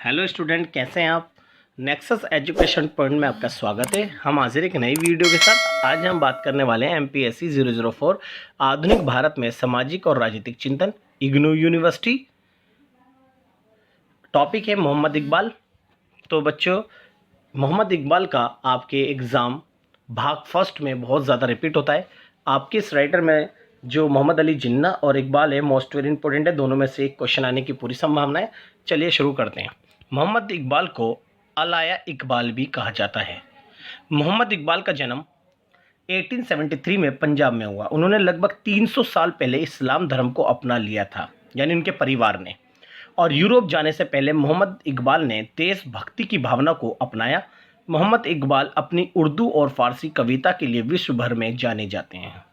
Hello student, कैसे हैं आप। नेक्सस एजुकेशन पॉइंट में आपका स्वागत है। हम हाजिर एक नई वीडियो के साथ। आज हम बात करने वाले हैं MPSC 004 आधुनिक भारत में सामाजिक और राजनीतिक चिंतन, इग्नू यूनिवर्सिटी। टॉपिक है मोहम्मद इकबाल। तो बच्चों, मोहम्मद इकबाल का आपके एग्ज़ाम भाग फर्स्ट में बहुत ज़्यादा रिपीट होता है। आपके इस राइटर में जो मोहम्मद अली जिन्ना और इकबाल है, मोस्ट वेरी इंपॉर्टेंट है। दोनों में से एक क्वेश्चन आने की पूरी संभावना है। चलिए शुरू करते हैं। मोहम्मद इकबाल को अलाया इकबाल भी कहा जाता है। मोहम्मद इकबाल का जन्म 1873 में पंजाब में हुआ। उन्होंने लगभग 300 साल पहले इस्लाम धर्म को अपना लिया था, यानी उनके परिवार ने। और यूरोप जाने से पहले मोहम्मद इकबाल ने देशभक्ति की भावना को अपनाया। मोहम्मद इकबाल अपनी उर्दू और फारसी कविता के लिए विश्व भर में जाने जाते हैं।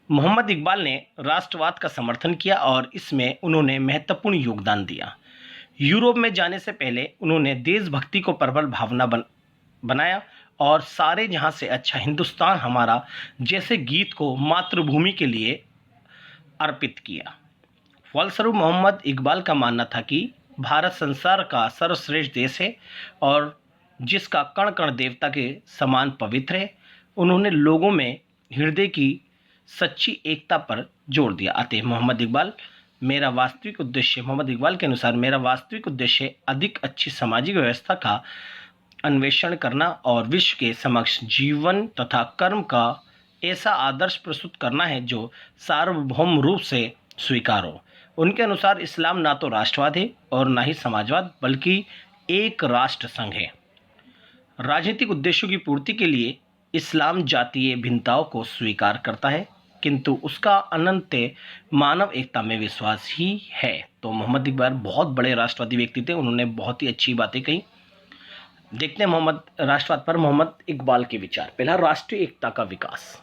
मोहम्मद इकबाल ने राष्ट्रवाद का समर्थन किया और इसमें उन्होंने महत्वपूर्ण योगदान दिया। यूरोप में जाने से पहले उन्होंने देशभक्ति को प्रबल भावना बनाया और सारे जहां से अच्छा हिंदुस्तान हमारा जैसे गीत को मातृभूमि के लिए अर्पित किया। फलस्वरूप मोहम्मद इकबाल का मानना था कि भारत संसार का सर्वश्रेष्ठ देश है और जिसका कण कण देवता के समान पवित्र है। उन्होंने लोगों में हृदय की सच्ची एकता पर जोर दिया। अतः मोहम्मद इकबाल के अनुसार मेरा वास्तविक उद्देश्य अधिक अच्छी सामाजिक व्यवस्था का अन्वेषण करना और विश्व के समक्ष जीवन तथा कर्म का ऐसा आदर्श प्रस्तुत करना है जो सार्वभौम रूप से स्वीकार हो। उनके अनुसार इस्लाम ना तो राष्ट्रवाद है और ना ही समाजवाद, बल्कि एक राष्ट्र संघ है। राजनीतिक उद्देश्यों की पूर्ति के लिए इस्लाम जातीय भिन्नताओं को स्वीकार करता है, किंतु उसका अनंत मानव एकता में विश्वास ही है। तो मोहम्मद इकबाल बहुत बड़े राष्ट्रवादी व्यक्ति थे। उन्होंने बहुत ही अच्छी बातें कही। देखते हैं राष्ट्रवाद पर मोहम्मद इकबाल के विचार। पहला, राष्ट्रीय एकता का विकास।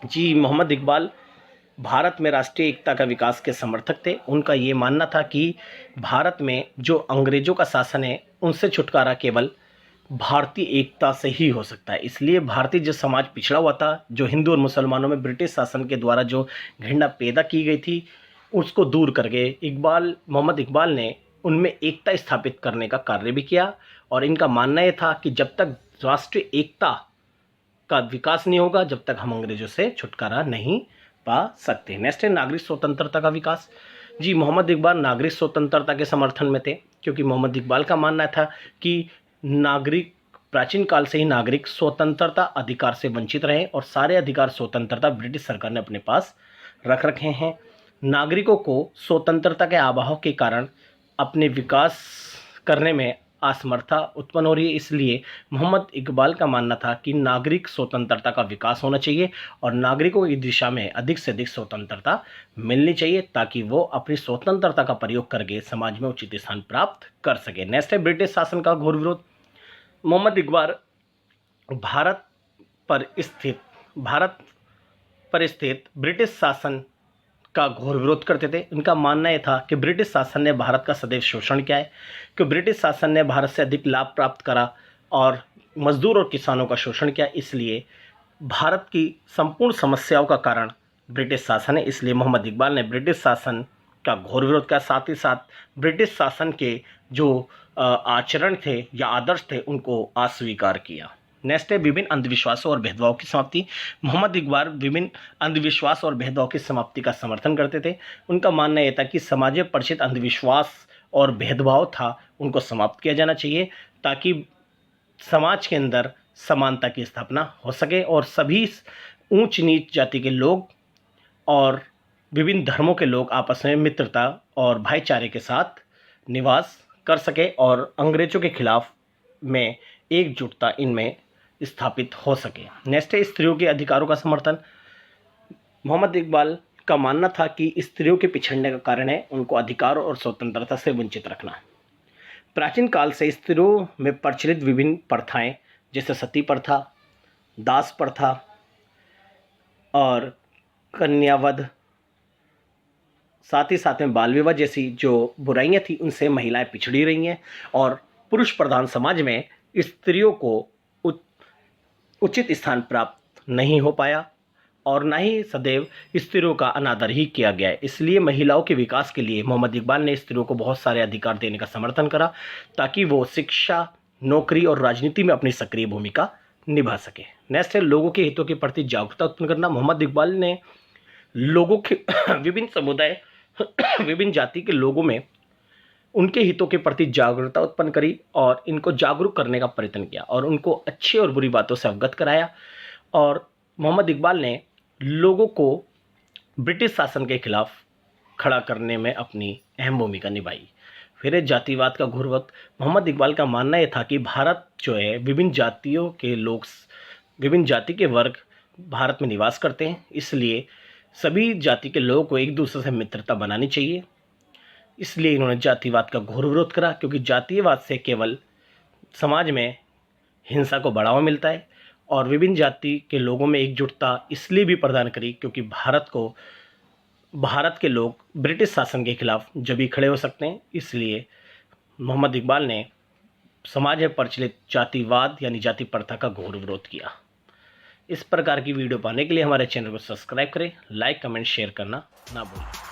जी, मोहम्मद इकबाल भारत में राष्ट्रीय एकता का विकास के समर्थक थे। उनका ये मानना था कि भारत में जो अंग्रेजों का शासन है उनसे छुटकारा केवल भारतीय एकता से ही हो सकता है। इसलिए भारतीय जो समाज पिछड़ा हुआ था, जो हिंदू और मुसलमानों में ब्रिटिश शासन के द्वारा जो घृणा पैदा की गई थी, उसको दूर करके मोहम्मद इकबाल ने उनमें एकता स्थापित करने का कार्य भी किया। और इनका मानना यह था कि जब तक राष्ट्रीय एकता का विकास नहीं होगा, जब तक हम अंग्रेजों से छुटकारा नहीं पा सकते। नेक्स्ट है नागरिक स्वतंत्रता का विकास। जी, मोहम्मद इकबाल नागरिक स्वतंत्रता के समर्थन में थे, क्योंकि मोहम्मद इकबाल का मानना था कि प्राचीन काल से ही नागरिक स्वतंत्रता अधिकार से वंचित रहे और सारे अधिकार स्वतंत्रता ब्रिटिश सरकार ने अपने पास रख रखे हैं। नागरिकों को स्वतंत्रता के अभाव के कारण अपने विकास करने में असमर्थता उत्पन्न हो रही है। इसलिए मोहम्मद इकबाल का मानना था कि नागरिक स्वतंत्रता का विकास होना चाहिए और नागरिकों की दिशा में अधिक से अधिक स्वतंत्रता मिलनी चाहिए, ताकि वो अपनी स्वतंत्रता का प्रयोग करके समाज में उचित स्थान प्राप्त कर सके। नेक्स्ट है ब्रिटिश शासन का घोर विरोध। मोहम्मद इकबाल भारत पर स्थित ब्रिटिश शासन का घोर विरोध करते थे। उनका मानना यह था कि ब्रिटिश शासन ने भारत का सदैव शोषण किया है, कि ब्रिटिश शासन ने भारत से अधिक लाभ प्राप्त करा और मजदूर और किसानों का शोषण किया। इसलिए भारत की संपूर्ण समस्याओं का कारण ब्रिटिश शासन है। इसलिए मोहम्मद इकबाल ने ब्रिटिश शासन का घोर विरोध किया। साथ ही साथ ब्रिटिश शासन के जो आचरण थे या आदर्श थे उनको अस्वीकार किया। नेक्स्ट है विभिन्न अंधविश्वासों और भेदभाव की समाप्ति। मोहम्मद इकबाल विभिन्न अंधविश्वास और भेदभाव की समाप्ति का समर्थन करते थे। उनका मानना यह था कि समाज में प्रचलित अंधविश्वास और भेदभाव था उनको समाप्त किया जाना चाहिए, ताकि समाज के अंदर समानता की स्थापना हो सके और सभी ऊंच नीच जाति के लोग और विभिन्न धर्मों के लोग आपस में मित्रता और भाईचारे के साथ निवास कर सके और अंग्रेजों के खिलाफ में एकजुटता इनमें स्थापित हो सके। नेक्स्ट है स्त्रियों के अधिकारों का समर्थन। मोहम्मद इकबाल का मानना था कि स्त्रियों के पिछड़ने का कारण है उनको अधिकार और स्वतंत्रता से वंचित रखना। प्राचीन काल से स्त्रियों में प्रचलित विभिन्न प्रथाएं, जैसे सती प्रथा, दास प्रथा और कन्यावध, साथ ही साथ में बाल विवाह जैसी जो बुराइयां थी उनसे महिलाएं पिछड़ी रही हैं और पुरुष प्रधान समाज में स्त्रियों को उचित स्थान प्राप्त नहीं हो पाया और ना ही सदैव स्त्रियों का अनादर ही किया गया है। इसलिए महिलाओं के विकास के लिए मोहम्मद इकबाल ने स्त्रियों को बहुत सारे अधिकार देने का समर्थन करा, ताकि वो शिक्षा, नौकरी और राजनीति में अपनी सक्रिय भूमिका निभा सके। नेक्स्ट है लोगों के हितों के प्रति जागरूकता उत्पन्न करना। मोहम्मद इकबाल ने लोगों के विभिन्न समुदाय विभिन्न जाति के लोगों में उनके हितों के प्रति जागरूकता उत्पन्न करी और इनको जागरूक करने का प्रयत्न किया और उनको अच्छी और बुरी बातों से अवगत कराया। और मोहम्मद इकबाल ने लोगों को ब्रिटिश शासन के खिलाफ खड़ा करने में अपनी अहम भूमिका निभाई। फिर है जातिवाद का घोर वक्त। मोहम्मद इकबाल का मानना यह था कि भारत जो है विभिन्न जातियों के लोग, विभिन्न जाति के वर्ग भारत में निवास करते हैं, इसलिए सभी जाति के लोगों को एक दूसरे से मित्रता बनानी चाहिए। इसलिए इन्होंने जातिवाद का घोर विरोध करा, क्योंकि जातीयवाद से केवल समाज में हिंसा को बढ़ावा मिलता है। और विभिन्न जाति के लोगों में एकजुटता इसलिए भी प्रदान करी क्योंकि भारत के लोग ब्रिटिश शासन के खिलाफ जब भी खड़े हो सकते हैं। इसलिए मोहम्मद इकबाल ने समाज में प्रचलित जातिवाद यानी जाति प्रथा का घोर विरोध किया। इस प्रकार की वीडियो पाने के लिए हमारे चैनल को सब्सक्राइब करें, लाइक, कमेंट, शेयर करना ना भूलें।